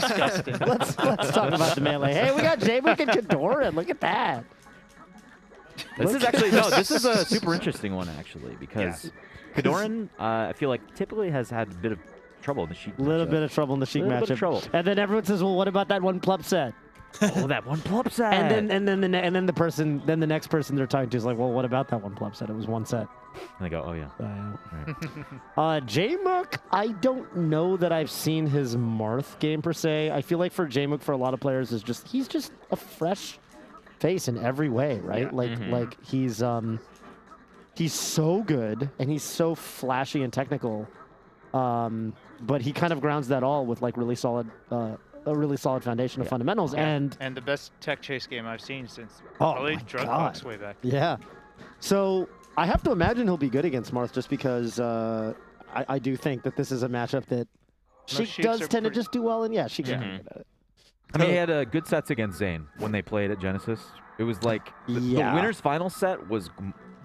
Disgusting. let's talk about the melee. Hey, we got Jmook and KoDoRiN. Look at that. This is actually this is a super interesting one actually because KoDoRiN I feel like typically has had a bit of trouble in the Sheik. A little bit of trouble in the Sheik Little bit matchup. of trouble. And then everyone says, "Well, what about that one plup set?" Oh, that one plup set. And then the next person they're talking to is like, "Well, what about that one plup set? It was one set." And they go, oh yeah. Jmook, I don't know that I've seen his Marth game per se. I feel like for Jmook, for a lot of players, he's just a fresh face in every way, right? Yeah. Like he's so good and he's so flashy and technical, but he kind of grounds that all with like really solid. A really solid foundation of fundamentals, and the best tech chase game I've seen since Oh probably my Drug God. Box way back. yeah. So I have to imagine he'll be good against Marth, just because I do think that this is a matchup that Sheik Sheiks does are tend to pretty- just do well in. Yeah, Sheik's pretty good at it. I mean, he had good sets against Zayn when they played at Genesis. It was like the winner's final set was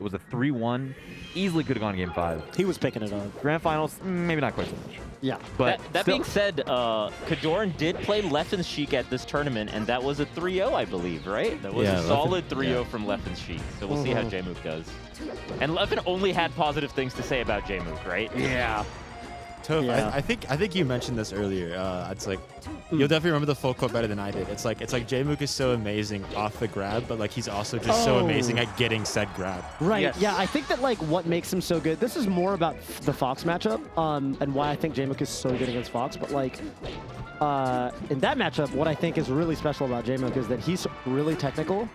a 3-1. Easily could have gone game 5. He was picking it up. Grand finals, maybe not quite so much. Yeah. But that still- being said, KoDoRiN did play Leffen's Sheik at this tournament, and that was a 3-0, I believe, right? That was Yeah, a solid 3-0 from Leffen's Sheik. So we'll see how Jmook does. And Leffen only had positive things to say about Jmook, right? Yeah. Toph, Yeah. I think you mentioned this earlier. It's like you'll definitely remember the full quote better than I did. It's like Jmook is so amazing off the grab, but like he's also just so amazing at getting said grab. Right. Yes. Yeah, I think that like what makes him so good. This is more about the Fox matchup, and why I think Jmook is so good against Fox. But like, in that matchup, what I think is really special about Jmook is that he's really technical,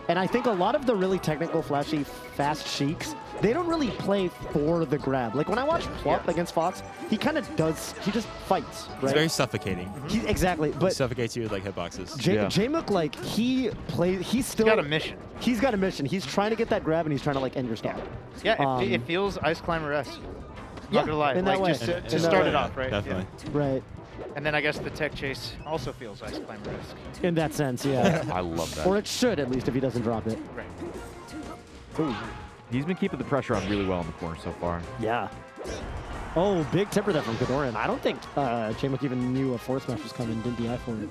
and I think a lot of the really technical, flashy, fast Sheiks, they don't really play for the grab. Like when I watch Plup against Fox, he kind of does. He just fights. Right. It's very suffocating. Exactly. He But suffocates you with like hitboxes. Jmook, like he plays. He's still He's got a mission. He's got a mission. He's trying to get that grab, and he's trying to like end your stock. Yeah, it feels Ice Climber-esque. Not gonna lie. in that Like way. just In to that start way. it off, right? Definitely. Right. Yeah. And then I guess the tech chase also feels Ice Climber-esque. In that sense, yeah. I love that. Or it should, at least, if he doesn't drop it. Right. Ooh. He's been keeping the pressure on really well in the corner so far. Yeah. Oh, big tipper there from KoDoRiN. I don't think Jmook even knew a force smash was coming, didn't DI for it.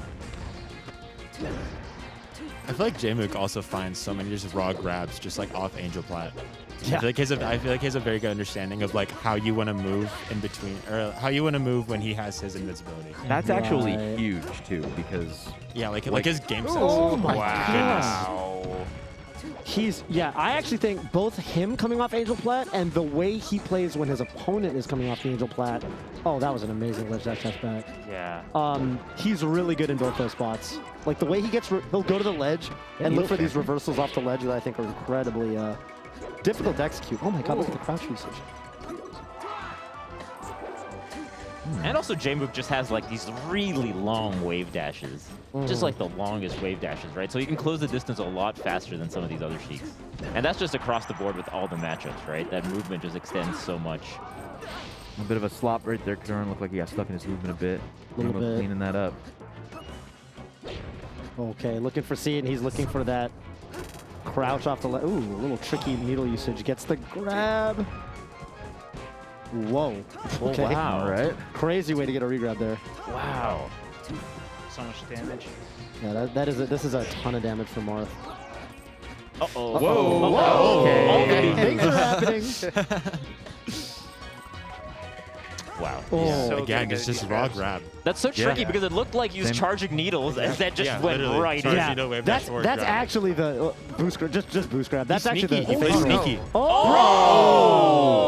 I feel like Jmook also finds so many just raw grabs just like off Angel Plat. Yeah. I feel like he has a very good understanding of like how you want to move in between, or how you want to move when he has his invincibility. That's actually Right. huge too because Yeah, like his game sense. Oh my Wow. I actually think both him coming off Angel Plat and the way he plays when his opponent is coming off the Angel Plat. Oh, that was an amazing ledge dash back. Yeah. He's really good in both those spots. Like the way he gets, he'll go to the ledge and look for these reversals off the ledge that I think are incredibly difficult to execute. Oh my god, look at the crouch usage. And also Jmook just has like these really long wave dashes. Just like the longest wave dashes, right? So you can close the distance a lot faster than some of these other Sheiks. And that's just across the board with all the matchups, right? That movement just extends so much. a bit of a slop right there. KoDoRiN looked like he got stuck in his movement a bit. Little Able to bit. cleaning that up. Okay, looking for C, and he's looking for that crouch off the left. Ooh, a little tricky needle usage. Gets the grab. Whoa. Okay. wow. All right. Crazy way to get a regrab there. Wow. So much damage. Yeah, this is a ton of damage for Marth. Uh-oh. Whoa. Whoa. Okay. Things are happening. Wow. Oh, So Again, good it's at just these raw grabs. grab. That's so tricky because it looked like he was Same. charging needles and that just Yeah, went literally. right Charge in. Yeah. needle, wave dash, that's forward that's grab. actually the boost grab. Just boost grab. That's He's actually sneaky. the. He plays no. sneaky. Oh!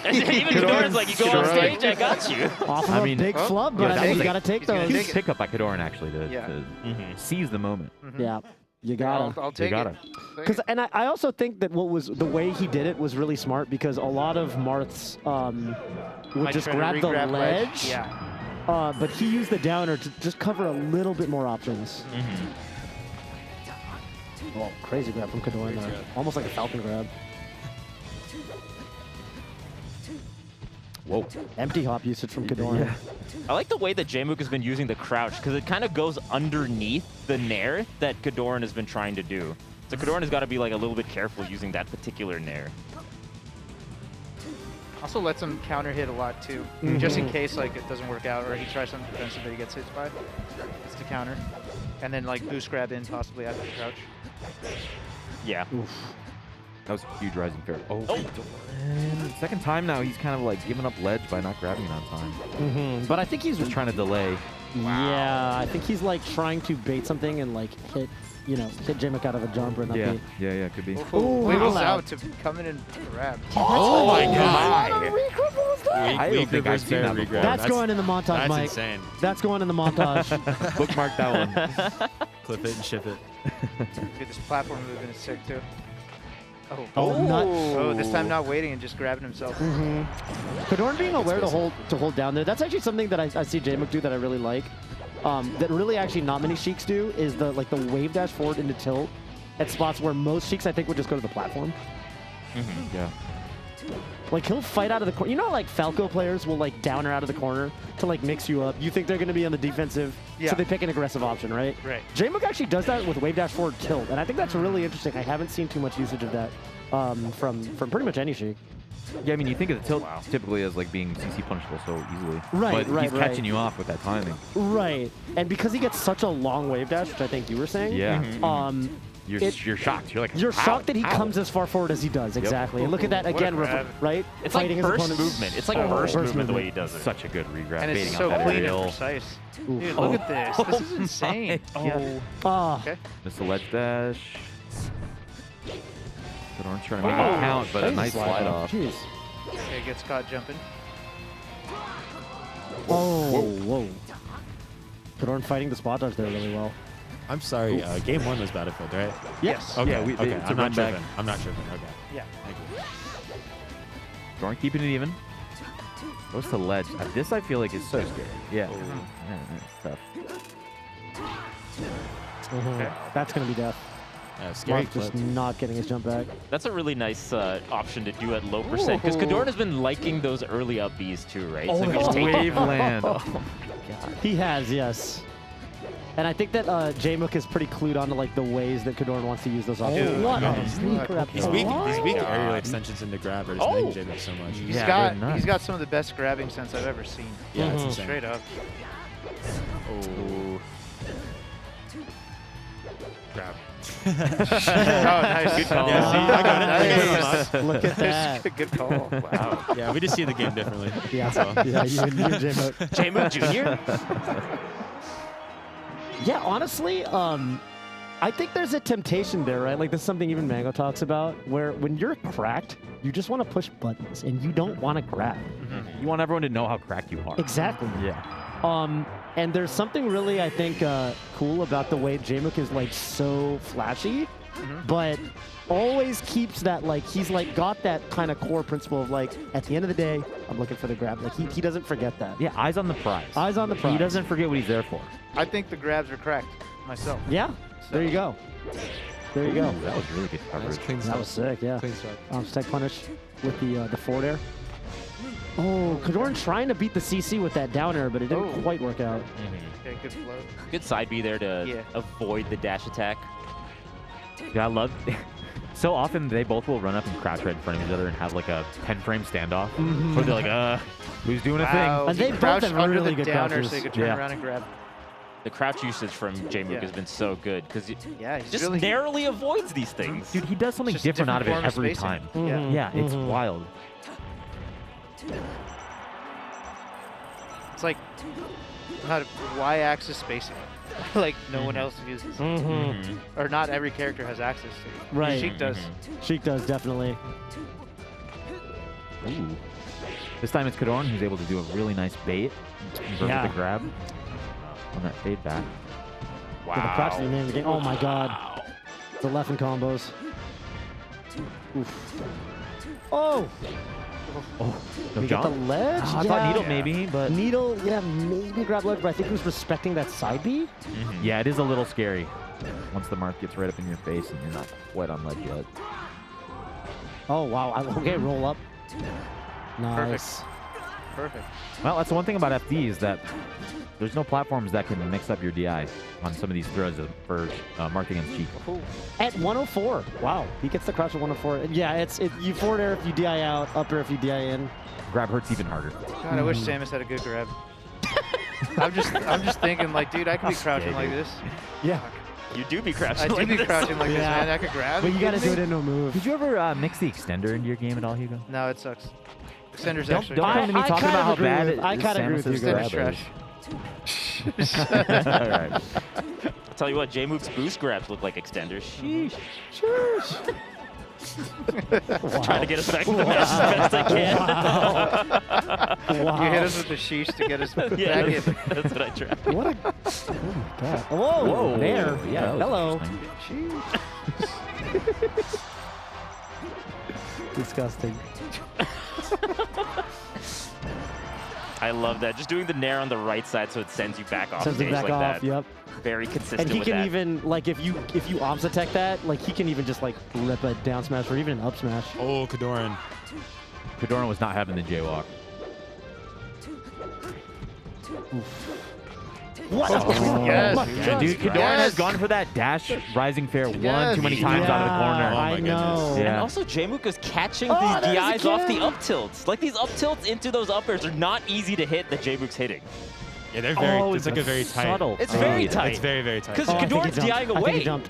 Even KoDoRiN's like, you go on Sure. stage, I got you. Off of I a mean- big flub, but Yeah, I that mean, was you a- gotta take he's gonna those. take Huge pickup by KoDoRiN actually to Yeah. seize the moment. Yeah, you gotta. I'll take gotta. it. Because and I also think that what was the way he did it was really smart because a lot of Marth's would Might just try to grab the re-grab ledge. Yeah. But he used the downer to just cover a little bit more options. Oh, crazy grab from KoDoRiN there. grab. Almost like a falcon grab. Whoa. Empty hop usage from KoDoRiN. I like the way that Jmook has been using the crouch because it kind of goes underneath the nair that KoDoRiN has been trying to do. So KoDoRiN has got to be like a little bit careful using that particular nair. Also lets him counter hit a lot too, just in case like it doesn't work out or he tries something defensive that he gets hit by. It's to counter, and then like boost grab in possibly after the crouch. Yeah. That was a huge rising fair. Oh. Second time now, he's kind of like giving up ledge by not grabbing it on time. But I think he's just trying to delay. Yeah, I think he's like trying to bait something and like hit, hit Jmook out of a jump or not bait. Yeah, could be. Wiggles out to come in and grab. Oh my god! I don't think I've seen that before. That's going in the montage, that's Mike. Insane. That's going in the montage. Bookmark that one. Clip it and ship it. Dude, this platform movement is sick too. Oh, this time not waiting and just grabbing himself. KoDoRiN being aware to hold down there. That's actually something that I see Jmook do that I really like. That really actually not many Sheiks do is the wave dash forward into tilt at spots where most Sheiks I think would just go to the platform. Yeah. Like he'll fight out of the corner. You know, like Falco players will like downer out of the corner to like mix you up. You think they're going to be on the defensive, so they pick an aggressive option, right? Right. Jmook actually does that with wave dash forward tilt, and I think that's really interesting. I haven't seen too much usage of that from pretty much any Sheik. Yeah, I mean, you think of the tilt typically as like being CC punishable so easily. Right, but he's catching you off with that timing. Right, and because he gets such a long wave dash, which I think you were saying. Yeah. You're shocked. You're like, you're shocked that he comes as far forward as he does. Exactly. And look at that again, right? It's fighting like his burst opponents. movement. It's like burst movement the way he does it. Such a good regrab. And it's so clean and precise. Dude, look at this. This is insane. Okay. Missed the ledge dash. KoDoRiN's trying to make it count, but a nice slide off. Jeez. Okay, gets caught jumping. Whoa. KoDoRiN fighting the spot dodge there really well. I'm sorry. Game 1 was Battlefield, right? Yes. Okay. Yeah, okay. it's a I'm not run back. tripping. I'm not tripping. Okay. Yeah. Thank you. KoDoRiN keeping it even. Goes to ledge. This I feel like is so scary. Yeah. That's tough. Okay. That's going to be death. Scary Marth just clip. not getting his jump back. That's a really nice option to do at low percent, because KoDoRiN has been liking those early up Bs too, right? So if he's taking Waveland. Oh my god. He has, yes. And I think that Jmook is pretty clued on to like the ways that KoDoRiN wants to use those options. Dude, What no. a sneak grab. He's weak to aerial extensions into grab. Or just making Jmook so much. He's got some of the best grabbing sense I've ever seen. Yeah, it's insane. Straight up. Oh. Grab. Oh, nice. Good call. Yeah, see, I got it. Nice. Look at that. Good call. Wow. Yeah, we just see the game differently. Yeah, That's all. yeah, you and Jmook. Jmook Jr.? Yeah, honestly, I think there's a temptation there, right? Like this is something even Mango talks about, where when you're cracked, you just want to push buttons and you don't want to grab. You want everyone to know how cracked you are. Exactly. Yeah. And there's something really, I think, cool about the way Jmook is like so flashy, but always keeps that like he's like got that kind of core principle of like at the end of the day, I'm looking for the grab. Like he doesn't forget that. Yeah, eyes on the prize. Eyes on the prize. He doesn't forget what he's there for. I think the grabs are cracked myself. Yeah. There you go. There you go. Ooh, that was really good coverage. Clean That stuff. was sick. Yeah. Clean stuff. Stack punish with the forward air. Oh, KoDoRiN trying to beat the CC with that down air, but it didn't quite work out. Okay, good flow. Good side B there to avoid the dash attack. Yeah, I love. So often they both will run up and crouch right in front of each other and have like a 10-frame standoff, where they're like, who's doing a thing? And they both have under really the good downer crouches. so you could turn around and grab. The crouch usage from Jmook has been so good, because he he's just really narrowly avoids these things. Dude, he does something It's just a different out of it different form every of time. spacing. Yeah, it's wild. It's like not y-axis spacing. Like no one else uses. Or not every character has access to. Right. Sheik does. Sheik does, definitely. Ooh. This time it's KoDoRiN who's able to do a really nice bait. Convert with the grab on that fade back. Wow. The crouch is the name of the game. Oh my god. The left and combos. Oof. Oh! No We jump? got the ledge? I thought needle maybe, but Needle, yeah, maybe grab ledge, but I think he was respecting that side B. yeah, it is a little scary once the Marth gets right up in your face and you're not quite on ledge yet. Oh, wow. Okay, roll up. Nice. perfect. Well, that's the one thing about FD is that there's no platforms that can mix up your DI on some of these throws for Marth against Sheik. At 104. Wow. He gets the crouch at 104. Yeah, you forward air if you DI out, up air if you DI in. Grab hurts even harder. God, I wish Samus had a good grab. I'm just thinking like, dude, I could be crouching like this. Yeah. You do be crouching I do like be this. crouching like this, Yeah. man. I could grab. But you got to do it in. in no move. Did you ever mix the extender into your game at all, Hugo? No, it sucks. Extender's Don't actually come to me I talking kind about of how agree bad with- it I is kind of agree with you Samus's Extender's grab trash. is. All right. I'll tell you what, Jmook's boost grabs look like extenders. Sheesh. Trying to get us back to the match as best I can. Wow. You hit us with the sheesh to get us back Yeah, in. that's what I tried. What a... Oh, my God. Whoa. Whoa. There. Yeah, that was Hello. interesting. Disgusting. I love that. Just doing the nair on the right side so it sends you back off Sends stage it back like off, that. yep. Very consistent And he with can that. even, like, if you ops attack that, like, he can even just, like, rip a down smash or even an up smash. Oh, KoDoRiN. KoDoRiN was not having the jaywalk. What? Yes, my dude. God. Dude, KoDoRiN Yes. has gone for that dash rising fair one Yes. too many times out of the corner. Oh my I goodness. know. And Yeah. also, Jmook is catching Oh, these there's DIs off the again. up tilts. Like, these up tilts into those up airs are not easy to hit that Jmook's hitting. Yeah, they're very. Oh, it's like a very tight. subtle. It's very tight. It's very, very tight. Because Oh, I think he KoDoRiN's jumped. DIing I think away. he jumped.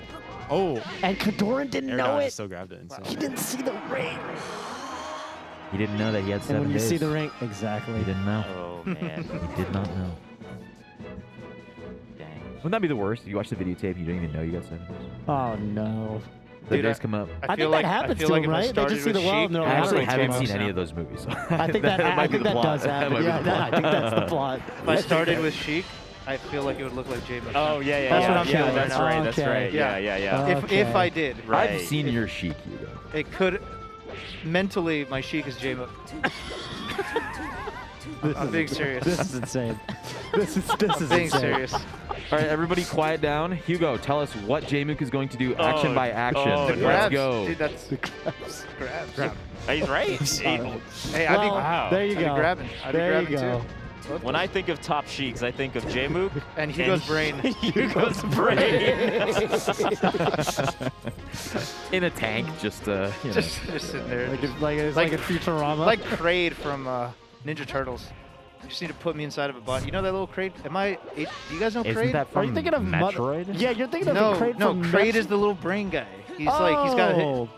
Oh, And KoDoRiN didn't air know dodge it. still grabbed it. He didn't see the ring. He didn't know that he had 7 And when you days. see the ring, exactly. He didn't know. Oh, man. He did not know. Dang. Wouldn't that be the worst? You watch the videotape and you don't even know you got 7 days. Oh, no. The Dude, days come up. I think feel that like happens I feel to like him, if I right? They started just see with the world and Sheik, they're I like, actually "How do haven't I seen change any of those movies. I think that, I might be think the that plot. does happen. might be Yeah, the plot. I think that's the plot. If I started with Sheik, I feel like it would look like Jmook. Oh, yeah, yeah, That's yeah. what I'm yeah, feeling. that's right, that's Okay. right. Yeah, yeah, yeah. Uh, If I did, Right. I've seen your Sheik, Hugo. it could. Mentally, my Sheik is Jmook. I'm being serious. This is insane. This is I'm being insane. serious. All right, everybody quiet down. Hugo, tell us what Jmook is going to do action by action. oh, Let's Grabs. go. Dude, that's The grabs. grabs. He's right. Hey, I'd be, Wow. There you I'd be go. grabbing. I'd be There you grabbing go. too. Both When I think of top Sheiks, I think of Jmook. and Hugo's brain. Hugo's brain. In a tank, just you know. just sitting there. It's like a Futurama. Like Kraid from Ninja Turtles. You just need to put me inside of a bot. You know that little Kraid? Do you guys know Kraid? Isn't that Are from you thinking of Metroid? Yeah, you're thinking of no, the Kraid no. from Kraid Met- is the little brain guy. He's like he's got a Oh.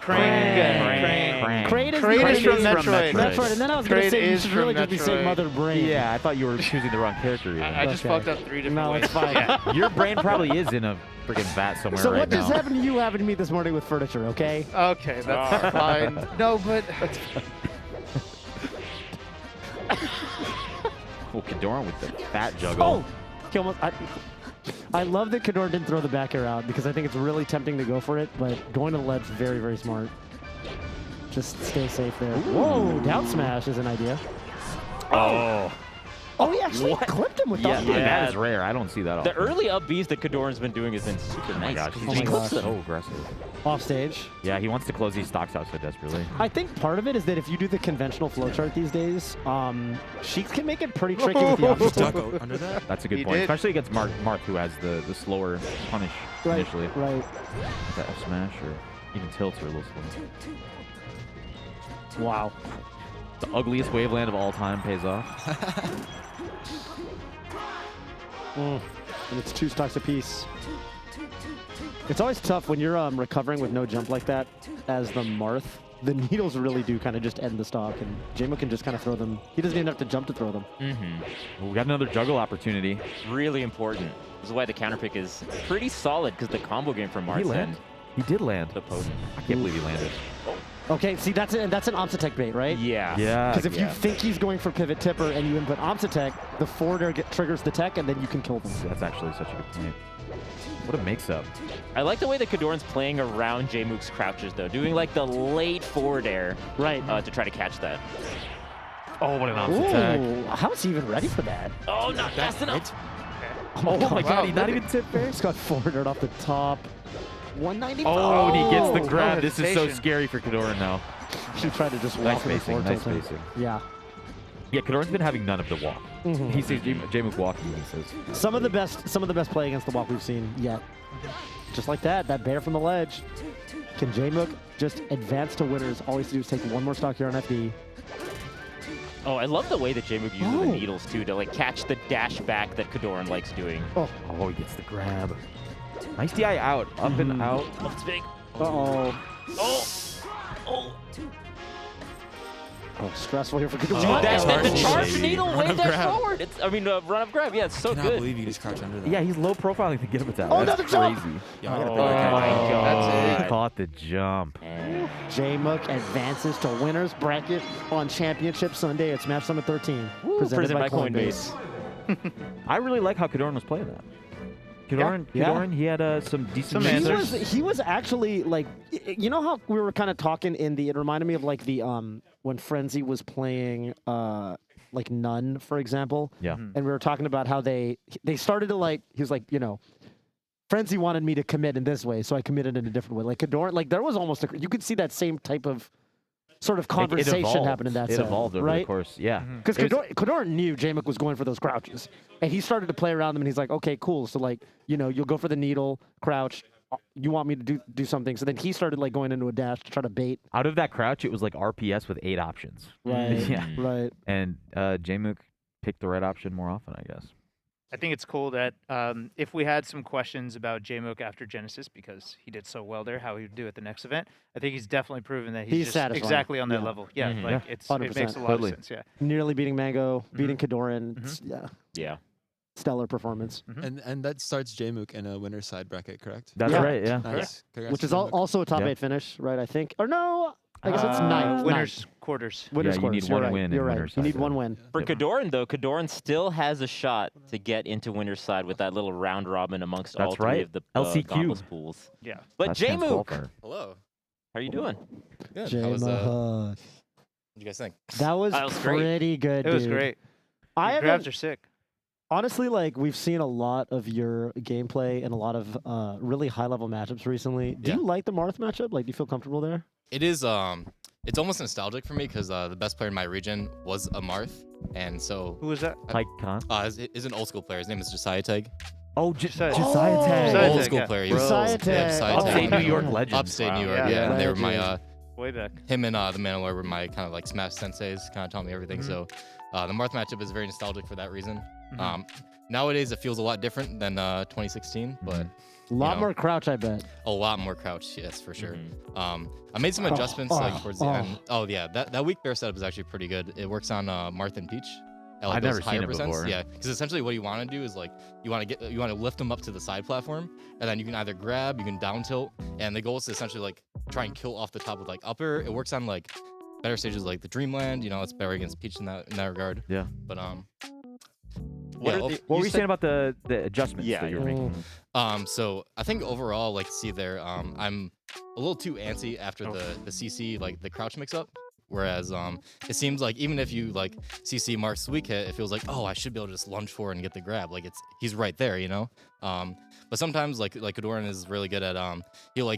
crane guy. Crane. Kraid is Kraid the is from Kraid Metroid. Metroid, and then I was going to Kraid say you is should from really just be saying Metroid. Mother Brain. Yeah, I thought you were choosing the wrong character. Even. I just Okay. fucked up 3 different No, ways. it's fine. Yeah. Your brain probably is in a freaking vat somewhere So right what just now. happened to you happened to me this morning with furniture, okay? Okay, that's fine. No, but Oh, KoDoRiN with the fat juggle. Oh! He almost, I love that KoDoRiN didn't throw the back air out because I think it's really tempting to go for it, but going to the ledge, very, very smart. Just stay safe there. Whoa, down smash is an idea. Oh. Oh, he actually What? clipped him with Yeah, that. that is rare. I don't see that The often. early up Bs that KoDoRiN's been doing has been super nice. Gosh, He he's Oh just my being clips gosh. them. so aggressive. Off stage. Yeah, he wants to close these stocks out so desperately. I think part of it is that if you do the conventional flowchart these days, Sheik can make it pretty tricky with the option Duck tempo. under that. That's a good He point, did. especially against Marth, who has the slower punish Right, initially. right. That F smash or even tilts are a little slow. Wow. The ugliest waveland of all time pays off. And it's 2 stocks apiece. It's always tough when you're recovering with no jump like that as the Marth. The needles really do kind of just end the stock, and Jmook can just kind of throw them. He doesn't even have to jump to throw them. Well, we got another juggle opportunity. Really important. This is why the counter pick is pretty solid because the combo game from Did he Marth's land? end. He did land. The post. I can't believe he landed. Okay, see, that's an Omsatech bait, right? Yeah. Yeah. Because if you yeah. think he's going for pivot tipper and you input Omsatech, the forward air triggers the tech, and then you can kill them. That's actually such a good point. What a mix-up. I like the way that KoDoRiN's playing around Jmook's crouches, though, doing like the late forward air Right. to try to catch that. Oh, what an opposite attack. Ooh, how is he even ready for that? Oh, not fast enough. Oh my god, he not look even tip fair? He's got forward air off the top. 195. Oh, and he gets the no grab. This is so hesitation. scary for KoDoRiN now. Should try to just walk Nice in the spacing, forward nice tilting. spacing. Yeah. Yeah, KoDoRiN's been having none of the walk. He sees Jmook walking, he says. Some of the best play against the walk we've seen yet. Just like that bear from the ledge. Can Jmook just advance to winners? All he has to do is take one more stock here on FD. Oh, I love the way that Jmook uses the needles, too, to like catch the dash back that KoDoRiN likes doing. Oh, he gets the grab. Nice DI out. Up and out. Oh, it's big. Uh-oh. Oh, Oh, stressful here for KoDoRiN. dude, the charge Crazy. needle, Run wave up dash grab. forward. Run up grab. Yeah, it's so I cannot good. believe you just crouch under that. Yeah, he's low profiling to get him at that. Oh, That's another jump! crazy. Yeah, I gotta Oh play that my guy. God. He caught the jump. Jmook advances to winners bracket on Championship Sunday at Smash Summit 13. Presented by Coinbase. I really like how KoDoRiN was playing that. KoDoRiN, he had some decent answers. He was actually like, you know how we were kind of talking it reminded me of like the when Frenzy was playing like Nun, for example. Yeah. And we were talking about how they started to like, he was like, you know, Frenzy wanted me to commit in this way, so I committed in a different way. Like KoDoRiN, like there was almost you could see that same type of sort of conversation happen in that It set, evolved over right? the course, yeah. Because KoDoRiN knew Jmook was going for those crouches. And he started to play around them, and he's like, okay, cool. So, like, you know, you'll go for the needle, crouch. You want me to do something. So then he started, like, going into a dash to try to bait. Out of that crouch, it was like RPS with 8 options. Right, Yeah. right. And Jmook picked the right option more often, I guess. I think it's cool that if we had some questions about Jmook after Genesis, because he did so well there, how he would do at the next event, I think he's definitely proven that he's just satisfying. exactly on that Yeah. level. Yeah, like it 100%. makes a lot Totally. of sense. Yeah. Nearly beating Mango, beating KoDoRiN. It's- Yeah, Yeah. stellar performance. And that starts Jmook in a winner's side bracket, correct? That's Yeah. right, yeah. Nice. Congrats Which to is Jmook. also a top Yeah. 8 finish, right, I think? Or no, I guess it's ninth. Winners quarters. Winners you quarters. need You're one right. win in You're right. winner's You side, need yeah. one win. For KoDoRiN, though, KoDoRiN still has a shot to get into winner's side with that little round robin amongst all That's three right. of the LCQ. Gauntlet pools. Yeah. But Last chance Jmook, qualifier. Hello. how are you doing? Good. How was, what Jmook. do you guys think? That was That was great. pretty good, It was dude. great. I Your haven't grabs are sick. Honestly, like, we've seen a lot of your gameplay and a lot of really high-level matchups recently. Do Yeah. you like the Marth matchup? Like, do you feel comfortable there? It is it's almost nostalgic for me because the best player in my region was a Marth, and so Who was that? Pike Khan. is an old school player. His name is Josiah Tag. Oh, Josiah. Josiah Tag. Josiah Old Tag, school yeah. player. He Bro. was Josiah Tag. Josiah Upstate Tag. New York legend. Upstate New York. Yeah. Yeah. And they were Legend. my Way back. him and the Mandalore were my kind of like smash senseis, kind of taught me everything. So the Marth matchup is very nostalgic for that reason. Nowadays it feels a lot different than 2016, but A lot know. more crouch, I bet. a lot more crouch, yes, for sure. I made some adjustments like towards the end. Oh yeah, that weak bear setup is actually pretty good. It works on Marth and Peach. At, like, I've those never seen higher it percents. before. Yeah, because essentially what you want to do is like you want to lift them up to the side platform, and then you can either grab, you can down tilt, and the goal is to essentially like try and kill off the top with like upper. It works on like better stages like the Dreamland. You know, it's better against Peach in that regard. Yeah. But What yeah, are the- What were you said- saying about the adjustments Yeah, that you were making? So I think overall, like, see there, I'm a little too antsy after the CC, like the crouch mix up. Whereas it seems like even if you like CC Marth's weak hit, it feels like, oh, I should be able to just lunge forward and get the grab. Like he's right there, you know. But sometimes like KoDoRiN is really good at he'll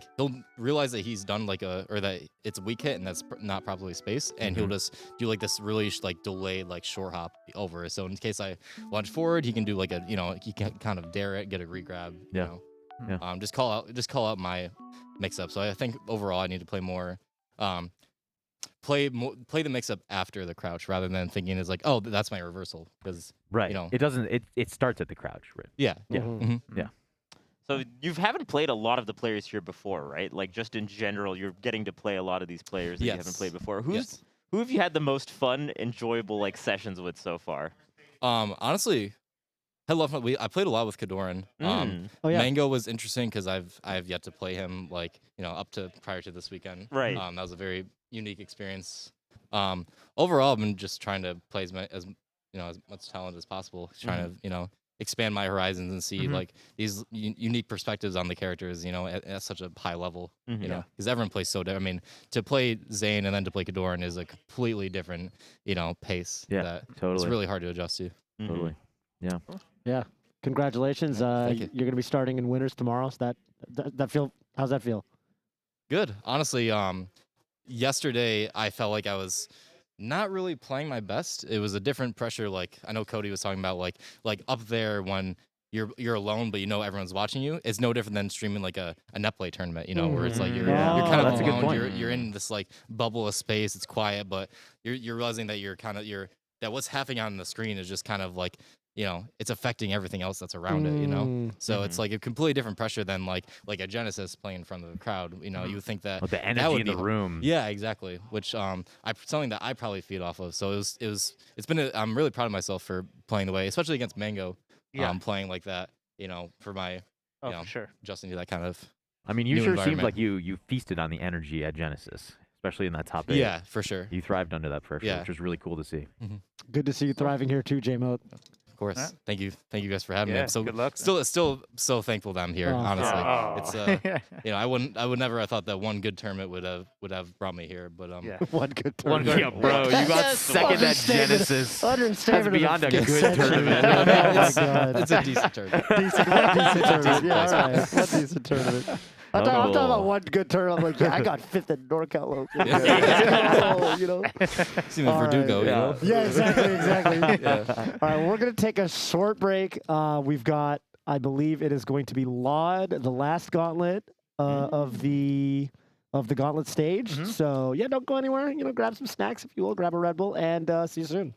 realize that he's done like or that it's a weak hit and that's not properly spaced, and he'll just do like this really like delayed like short hop over. So in case I lunge forward, he can do like he can kind of dare it, get a regrab. Yeah. You know? Just call out my mix up. So I think overall I need to play more. Play the mix up after the crouch rather than thinking it's like, oh, that's my reversal, because Right. you know. It doesn't. It starts at the crouch. Right. Yeah. Yeah. Mhm. Yeah. So you haven't played a lot of the players here before, right? Like just in general, you're getting to play a lot of these players that you haven't Yes. played before. Yes. Who have you had the most fun, enjoyable like sessions with so far? Honestly, I played a lot with KoDoRiN. Oh, yeah. Mango was interesting because I've yet to play him like up to prior to this weekend. Right. That was a very unique experience. Overall, I've been just trying to play as much talent as possible, trying to expand my horizons and see like these unique perspectives on the characters, at such a high level, because everyone plays so different. I mean, to play Zane and then to play KoDoRiN is a completely different, pace. Yeah, that totally. It's really hard to adjust to. Totally. Yeah. Yeah. Congratulations. Thank you. You're going to be starting in winners tomorrow. So how's that feel? Good. Honestly, yesterday I felt like I was not really playing my best. It was a different pressure. Like I know Cody was talking about, like up there when you're alone, but you know everyone's watching you. It's no different than streaming like a net play tournament, you know, where it's like you're kind of that's a good alone. point. You're in this like bubble of space. It's quiet, but you're realizing that that what's happening on the screen is just kind of like, you know, it's affecting everything else that's around it, you know? So it's like a completely different pressure than like a Genesis playing in front of the crowd. You know, you would think that the that energy would in the be- room. Yeah, exactly. Which something that I probably feed off of. So it's been I'm really proud of myself for playing the way, especially against Mango. Yeah. Playing like that, you know, for my you know, for sure. adjusting to that kind of I mean, you new sure seems environment. like you feasted on the energy at Genesis, especially in that top 8. Yeah, for sure. You thrived under that pressure, Yeah. which was really cool to see. Good to see you thriving here too, Jmook. Of course. Yeah. Thank you guys for having me. Yeah, I'm so good luck. still so thankful that I'm here, Oh. honestly. Oh. It's you know, I would never have thought that one good tournament would have brought me here, but Yeah. One good One turn. good- Yeah, bro, you got Yes, second at understatement. Genesis. That's Understatement of the beyond a fucking good century. tournament. Oh my it's, god. it's a decent tournament. Decent tournament. Yeah, all right. One decent tournament. I'm talking about one good tournament. I'm like, yeah, I got 5th at NorCal local. You know? Seen All with Verdugo, right. you know? Yeah, exactly. Yeah. All right, we're going to take a short break. We've got, I believe it is going to be Laud, the last gauntlet of the gauntlet stage. So, yeah, don't go anywhere. You know, grab some snacks if you will, grab a Red Bull, and see you soon.